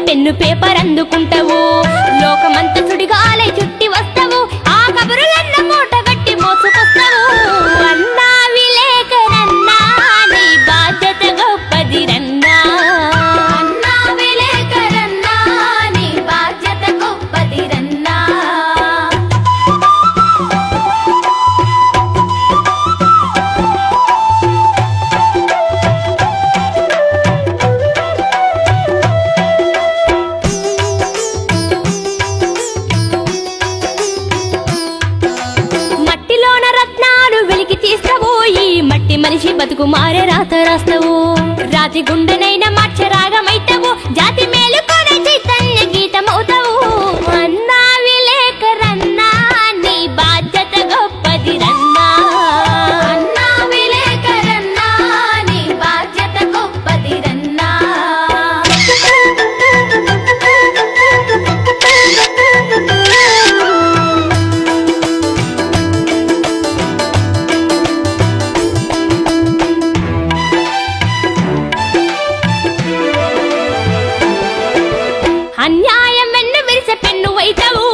pen paper అందుకుంటావు లోకమంతా సుడిగాలై చుట్టి వస్తావు ఆ కబురులన్న మూట గట్టి మోసుకొస్తావు అన్నా విలేకరన్నా నీ బాధ్యత గొప్పదిరన్నా అన్నా విలేకరన్నా నీ బాధ్యత గొప్పదిరన్నా మనిషి బతుకు మారే రాత రాస్తావు రాతి గుండెనైన మార్చ రాగమైతావు జాతి మేలుకొనే చైతన్య గీతమవుతావు అన్నా విలేకరన్నా నీ బాధ్యత గొప్పదిరన్నా అన్నా విలేకరన్నా నీ బాధ్యత గొప్పదిరన్నా అన్యాయం వెన్ను విరిసే పెన్ను వైతావు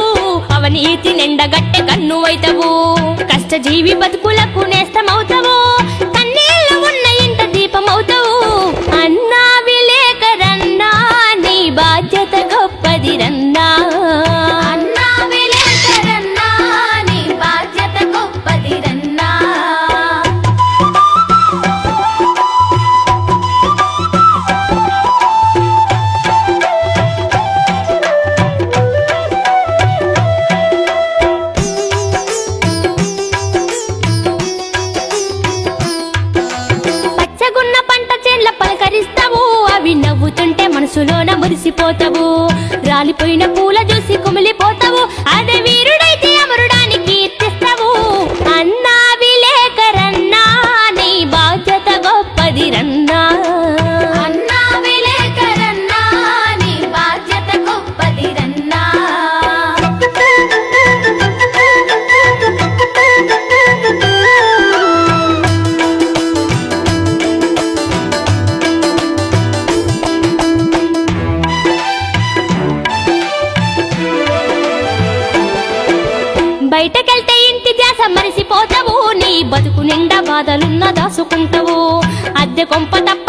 అవనీతి నిండగట్టె కన్ను వైతావు కష్టజీవి బతుకులకు నేస్తమవుతావు కన్నీళ్లు ఉన్న ఇంట దీపమవుతావు అన్నా విలేకరన్నా నీ బాధ్యత గొప్పదిరన్నా అన్నా విలేకరన్నా నీ బాధ్యత గొప్పదిరన్నా అవి నవ్వుతుంటే మనసులోన మురిసిపోతావు రాలిపోయిన పూల చూసి కుమిలిపోతావు అదే వీరుడైతే అమరుడానికి కీర్తిస్తావు అన్నా విలేకరన్నా నీ బాధ్యత గొప్పదిరన్నా అన్నా విలేకరన్నా నీ బాధ్యత గొప్పదిరన్నా బయటకెళ్తే ఇంటి ధ్యాస మరిసిపోతావు నీ బతుకు నిండా బాధలున్న దాసుకుంటావు అద్దె కొంప తప్ప